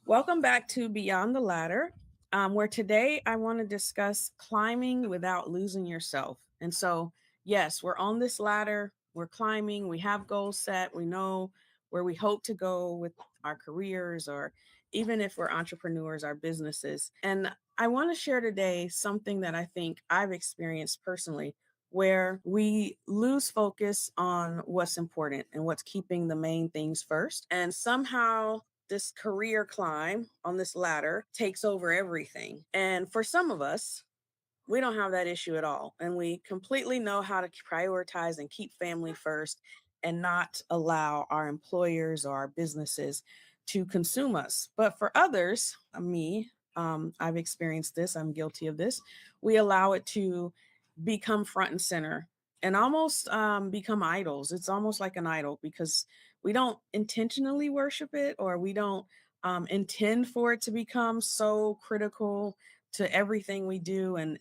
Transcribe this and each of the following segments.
Welcome back to Beyond the Ladder, where today I want to discuss climbing without losing yourself. And so, yes, we're on this ladder, we're climbing, we have goals set, we know where we hope to go with our careers, or even if we're entrepreneurs, our businesses. And I want to share today something that I think I've experienced personally, where we lose focus on what's important and what's keeping the main things first. And somehow this career climb on this ladder takes over everything. And for some of us, we don't have that issue at all. And we completely know how to prioritize and keep family first and not allow our employers or our businesses to consume us. But for others, me, I've experienced this, I'm guilty of this. We allow it to become front and center and almost become idols. It's almost like an idol because we don't intentionally worship it, or we don't intend for it to become so critical to everything we do and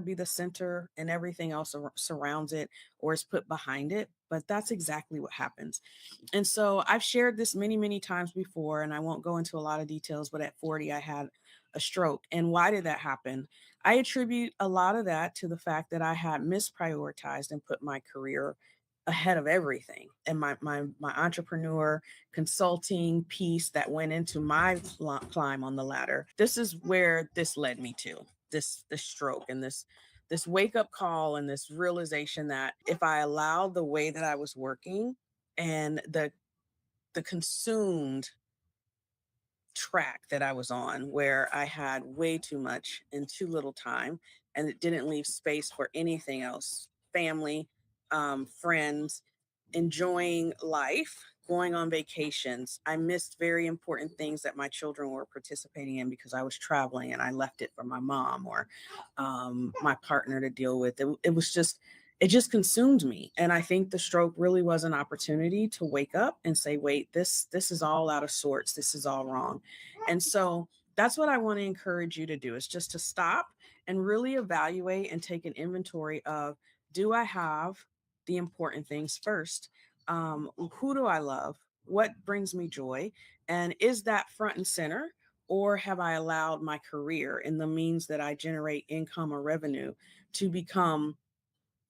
be the center, and everything else surrounds it or is put behind it. But that's exactly what happens. And so I've shared this many, many times before, and I won't go into a lot of details, but at 40, I had a stroke. And why did that happen? I attribute a lot of that to the fact that I had misprioritized and put my career ahead of everything. And my entrepreneur consulting piece that went into my climb on the ladder. This is where this led me to this stroke and this wake up call and this realization that if I allowed the way that I was working and the consumed track that I was on, where I had way too much in too little time, and it didn't leave space for anything else, family, friends, enjoying life, going on vacations. I missed very important things that my children were participating in because I was traveling and I left it for my mom or my partner to deal with. It just consumed me. And I think the stroke really was an opportunity to wake up and say, wait, this is all out of sorts. This is all wrong. And so that's what I want to encourage you to do, is just to stop and really evaluate and take an inventory of, do I have the important things first? Who do I love? What brings me joy? And is that front and center? Or have I allowed my career and the means that I generate income or revenue to become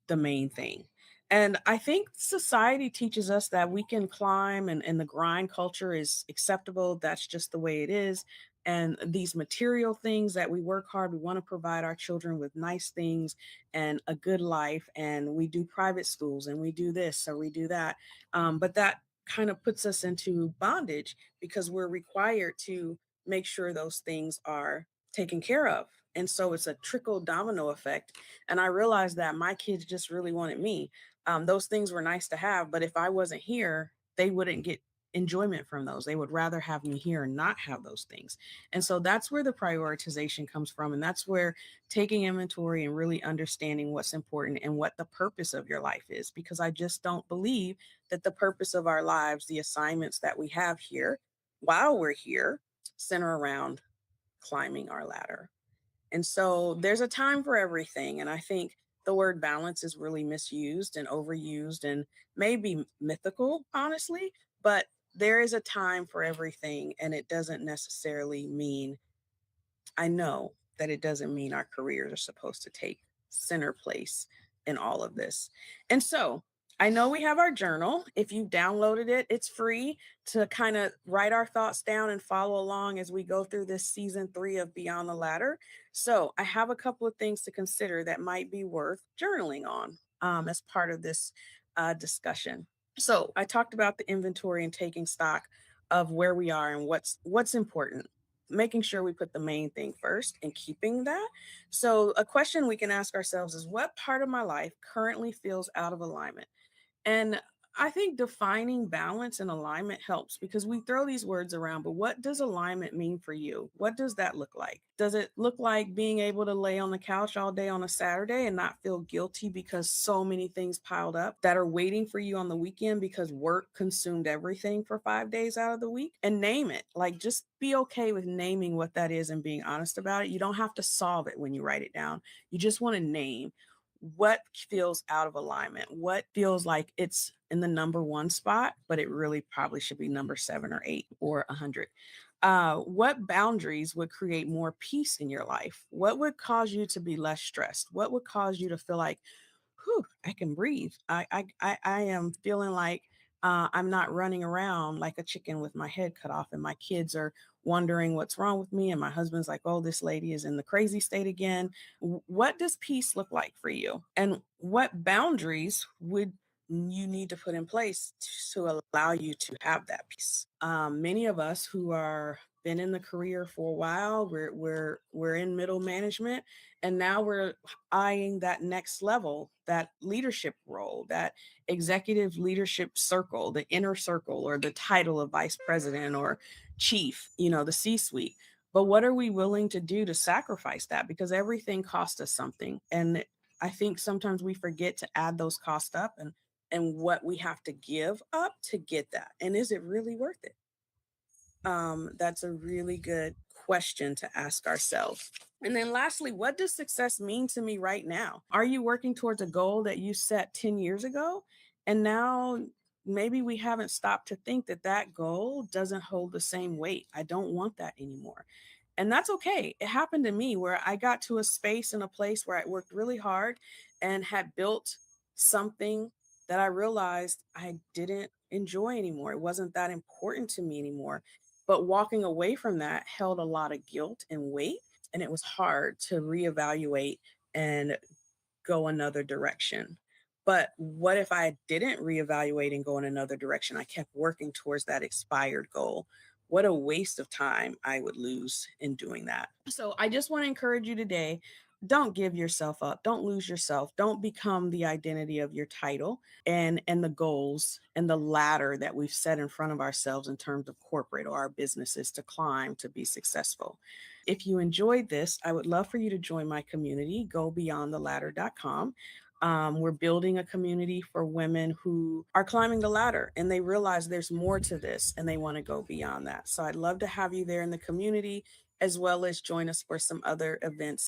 the main thing? And I think society teaches us that we can climb, and the grind culture is acceptable. That's just the way it is. And these material things that we work hard, we want to provide our children with nice things and a good life. And we do private schools and we do this or we do that. But that kind of puts us into bondage because we're required to make sure those things are taken care of. And so it's a trickle domino effect. And I realized that my kids just really wanted me. Those things were nice to have, but if I wasn't here, they wouldn't get enjoyment from those. They would rather have me here and not have those things. And so that's where the prioritization comes from. And that's where taking inventory and really understanding what's important and what the purpose of your life is. Because I just don't believe that the purpose of our lives, the assignments that we have here while we're here, center around climbing our ladder. And so there's a time for everything. And I think the word balance is really misused and overused and maybe mythical, honestly, but there is a time for everything. And it doesn't necessarily mean, I know that it doesn't mean our careers are supposed to take center place in all of this. And so I know we have our journal. If you've downloaded it, it's free to kind of write our thoughts down and follow along as we go through this season 3 of Beyond the Ladder. So I have a couple of things to consider that might be worth journaling on as part of this discussion. So I talked about the inventory and taking stock of where we are and what's important, making sure we put the main thing first and keeping that. So a question we can ask ourselves is, what part of my life currently feels out of alignment? And I think defining balance and alignment helps, because we throw these words around, but what does alignment mean for you? What does that look like? Does it look like being able to lay on the couch all day on a Saturday and not feel guilty because so many things piled up that are waiting for you on the weekend because work consumed everything for 5 days out of the week? And name it. Like, just be okay with naming what that is and being honest about it. You don't have to solve it when you write it down. You just want to name what feels out of alignment, what feels like it's in the number one spot, but it really probably should be number 7 or 8 or 100. What boundaries would create more peace in your life? What would cause you to be less stressed? What would cause you to feel like, whew, I can breathe. I am feeling like I'm not running around like a chicken with my head cut off, and my kids are wondering what's wrong with me. And my husband's like, oh, this lady is in the crazy state again. What does peace look like for you? And what boundaries would you need to put in place to allow you to have that peace? Many of us who are been in the career for a while, we're in middle management, and now we're eyeing that next level, that leadership role, that executive leadership circle, the inner circle, or the title of vice president or chief, the C suite. But what are we willing to do to sacrifice that? Because everything costs us something. And I think sometimes we forget to add those costs up, and what we have to give up to get that. And is it really worth it? That's a really good question to ask ourselves. And then lastly, what does success mean to me right now? Are you working towards a goal that you set 10 years ago? And now maybe we haven't stopped to think that that goal doesn't hold the same weight. I don't want that anymore. And that's okay. It happened to me where I got to a space and a place where I worked really hard and had built something that I realized I didn't enjoy anymore. It wasn't that important to me anymore. But walking away from that held a lot of guilt and weight, and it was hard to reevaluate and go another direction. But what if I didn't reevaluate and go in another direction? I kept working towards that expired goal. What a waste of time I would lose in doing that. So I just want to encourage you today, don't give yourself up. Don't lose yourself. Don't become the identity of your title and the goals and the ladder that we've set in front of ourselves in terms of corporate or our businesses to climb to be successful. If you enjoyed this, I would love for you to join my community, gobeyondtheladder.com. We're building a community for women who are climbing the ladder and they realize there's more to this and they want to go beyond that. So I'd love to have you there in the community, as well as join us for some other events